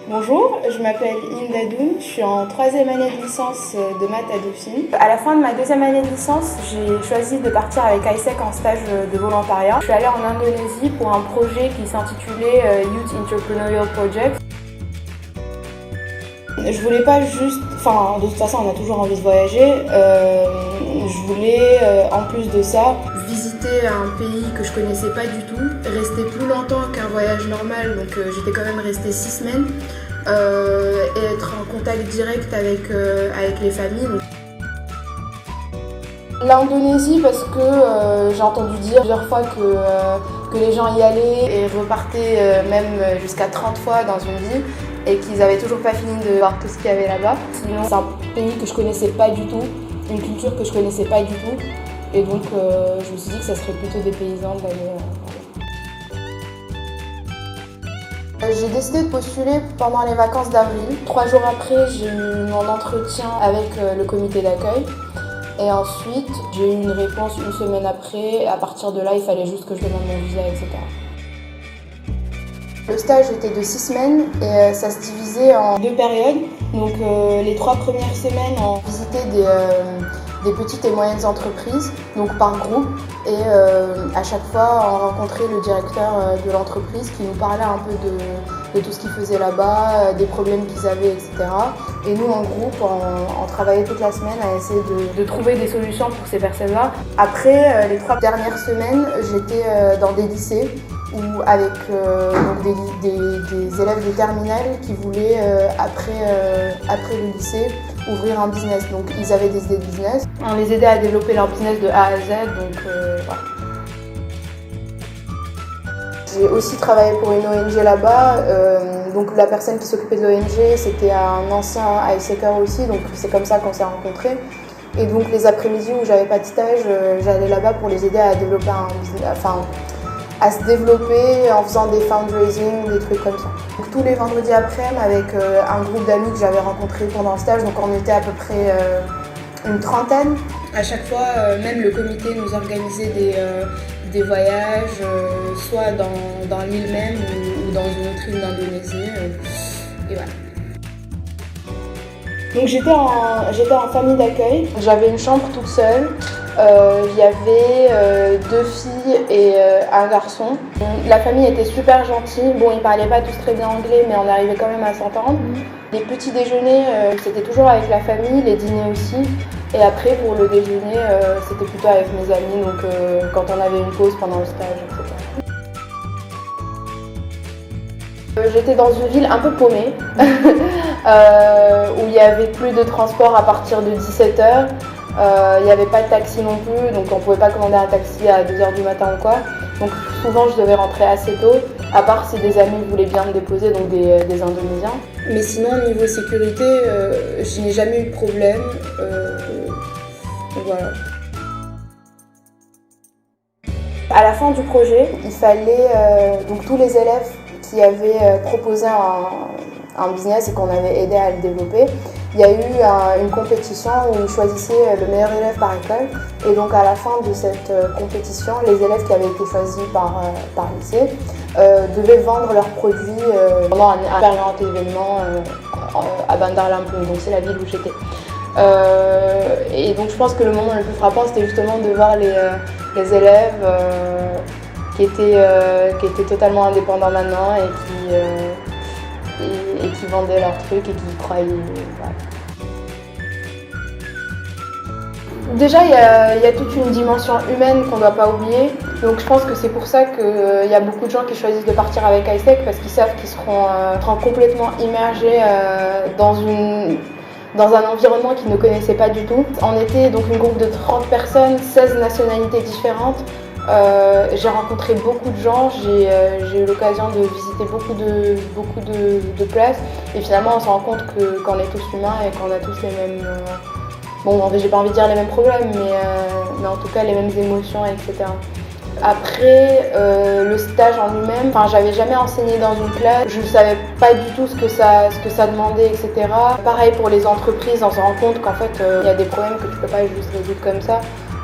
Bonjour, je m'appelle Inde Adoun, je suis en 3e année de licence de maths à Dauphine. À la fin de ma 2e année de licence, j'ai choisi de partir avec ISEC en stage de volontariat. Je suis allée en Indonésie pour un projet qui s'intitulait Youth Entrepreneurial Project. Je voulais pas juste, de toute façon on a toujours envie de voyager, je voulais en plus de ça visiter un pays que je connaissais pas du tout, rester plus longtemps qu'un voyage normal, donc j'étais quand même restée 6 semaines et être en contact direct avec les familles. L'Indonésie parce que j'ai entendu dire plusieurs fois que les gens y allaient et repartaient même jusqu'à 30 fois dans une vie et qu'ils n'avaient toujours pas fini de voir tout ce qu'il y avait là-bas. Sinon c'est un pays que je connaissais pas du tout, une culture que je connaissais pas du tout et donc je me suis dit que ça serait plutôt dépaysant d'aller. J'ai décidé de postuler pendant les vacances d'avril. 3 jours après, j'ai eu mon entretien avec le comité d'accueil. Et ensuite, j'ai eu une réponse une semaine après. À partir de là, il fallait juste que je demande mon visa, etc. Le stage était de 6 semaines et ça se divisait en 2 périodes. Donc les 3 premières semaines, on visitait des petites et moyennes entreprises, donc par groupe. Et à chaque fois, on rencontrait le directeur de l'entreprise qui nous parlait un peu de tout ce qu'ils faisaient là-bas, des problèmes qu'ils avaient, etc. Et nous, en groupe, on travaillait toute la semaine à essayer de trouver des solutions pour ces personnes-là. Après, les 3 dernières semaines, j'étais dans des lycées ou avec des élèves de terminale qui voulaient, après le lycée, ouvrir un business. Donc ils avaient des idées de business. On les aidait à développer leur business de A à Z. Donc voilà. J'ai aussi travaillé pour une ONG là-bas. Donc la personne qui s'occupait de l'ONG, c'était un ancien ISECer aussi. Donc c'est comme ça qu'on s'est rencontrés. Et donc les après-midi où j'avais pas de stage, j'allais là-bas pour les aider à développer un business, à se développer en faisant des fundraising, des trucs comme ça. Donc, tous les vendredis après-midi avec un groupe d'amis que j'avais rencontré pendant le stage, donc on était à peu près une trentaine. À chaque fois, même le comité nous organisait des voyages, soit dans l'île même ou dans une autre île d'Indonésie. Et voilà. Donc j'étais en famille d'accueil. J'avais une chambre toute seule. Il y avait 2 filles et un garçon. La famille était super gentille. Bon, ils parlaient pas tous très bien anglais, mais on arrivait quand même à s'entendre. Les petits déjeuners, c'était toujours avec la famille, les dîners aussi. Et après, pour le déjeuner, c'était plutôt avec mes amis, donc quand on avait une pause pendant le stage, etc. J'étais dans une ville un peu paumée, où il n'y avait plus de transport à partir de 17h. Il n'y avait pas de taxi non plus, donc on ne pouvait pas commander un taxi à 2h du matin ou quoi. Donc souvent je devais rentrer assez tôt, à part si des amis voulaient bien me déposer, donc des Indonésiens. Mais sinon, niveau sécurité, je n'ai jamais eu de problème. Donc voilà. À la fin du projet, il fallait, donc tous les élèves qui avaient proposé un business et qu'on avait aidé à le développer, il y a eu une compétition où ils choisissaient le meilleur élève par école. Et donc à la fin de cette compétition, les élèves qui avaient été choisis par lycée devaient vendre leurs produits pendant un super grand événement à Bandar Lampung, donc c'est la ville où j'étais. Et donc je pense que le moment le plus frappant, c'était justement de voir les élèves qui étaient totalement indépendants maintenant et qui vendaient leurs trucs et qui y croyaient. Voilà. Déjà, il y a toute une dimension humaine qu'on ne doit pas oublier. Donc je pense que c'est pour ça qu'il y a beaucoup de gens qui choisissent de partir avec ISEC parce qu'ils savent qu'ils seront complètement immergés dans un environnement qu'ils ne connaissaient pas du tout. On était donc une groupe de 30 personnes, 16 nationalités différentes. J'ai rencontré beaucoup de gens, j'ai eu l'occasion de visiter beaucoup de places et finalement on se rend compte qu'on est tous humains et qu'on a tous les mêmes... j'ai pas envie de dire les mêmes problèmes, mais en tout cas les mêmes émotions, etc. Après, le stage en lui-même, j'avais jamais enseigné dans une classe, je ne savais pas du tout ce que ça demandait, etc. Pareil pour les entreprises, on se rend compte qu'en fait, il y a des problèmes que tu peux pas juste résoudre comme ça.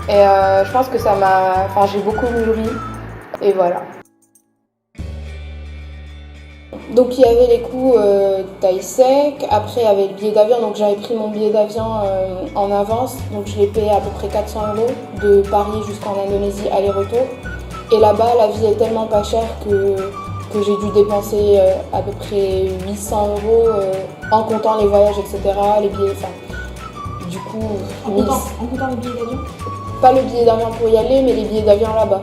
Et je pense que j'ai beaucoup mûri, et voilà. Donc il y avait les coûts d'ISEC, après il y avait le billet d'avion, donc j'avais pris mon billet d'avion en avance, donc je l'ai payé à peu près 400 € de Paris jusqu'en Indonésie aller-retour. Et là-bas la vie est tellement pas chère que j'ai dû dépenser à peu près 800 € en comptant les voyages, etc., les billets, enfin du coup... En comptant le billet d'avion? Pas le billet d'avion pour y aller, mais les billets d'avion là-bas.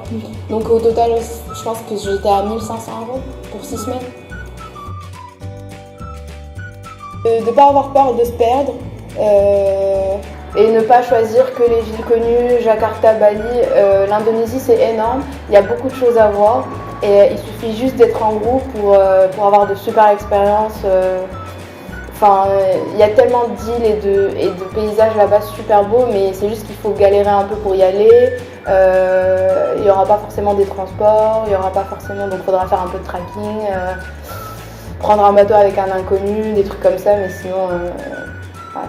Donc au total, je pense que j'étais à 1500 € pour 6 semaines. De ne pas avoir peur de se perdre et ne pas choisir que les villes connues, Jakarta, Bali. L'Indonésie c'est énorme, il y a beaucoup de choses à voir et il suffit juste d'être en groupe pour avoir de super expériences. Enfin, il y a tellement d'îles et de paysages là-bas super beaux, mais c'est juste qu'il faut galérer un peu pour y aller. Il n'y aura pas forcément des transports, il n'y aura pas forcément, donc il faudra faire un peu de trekking, prendre un bateau avec un inconnu, des trucs comme ça, mais sinon, ouais.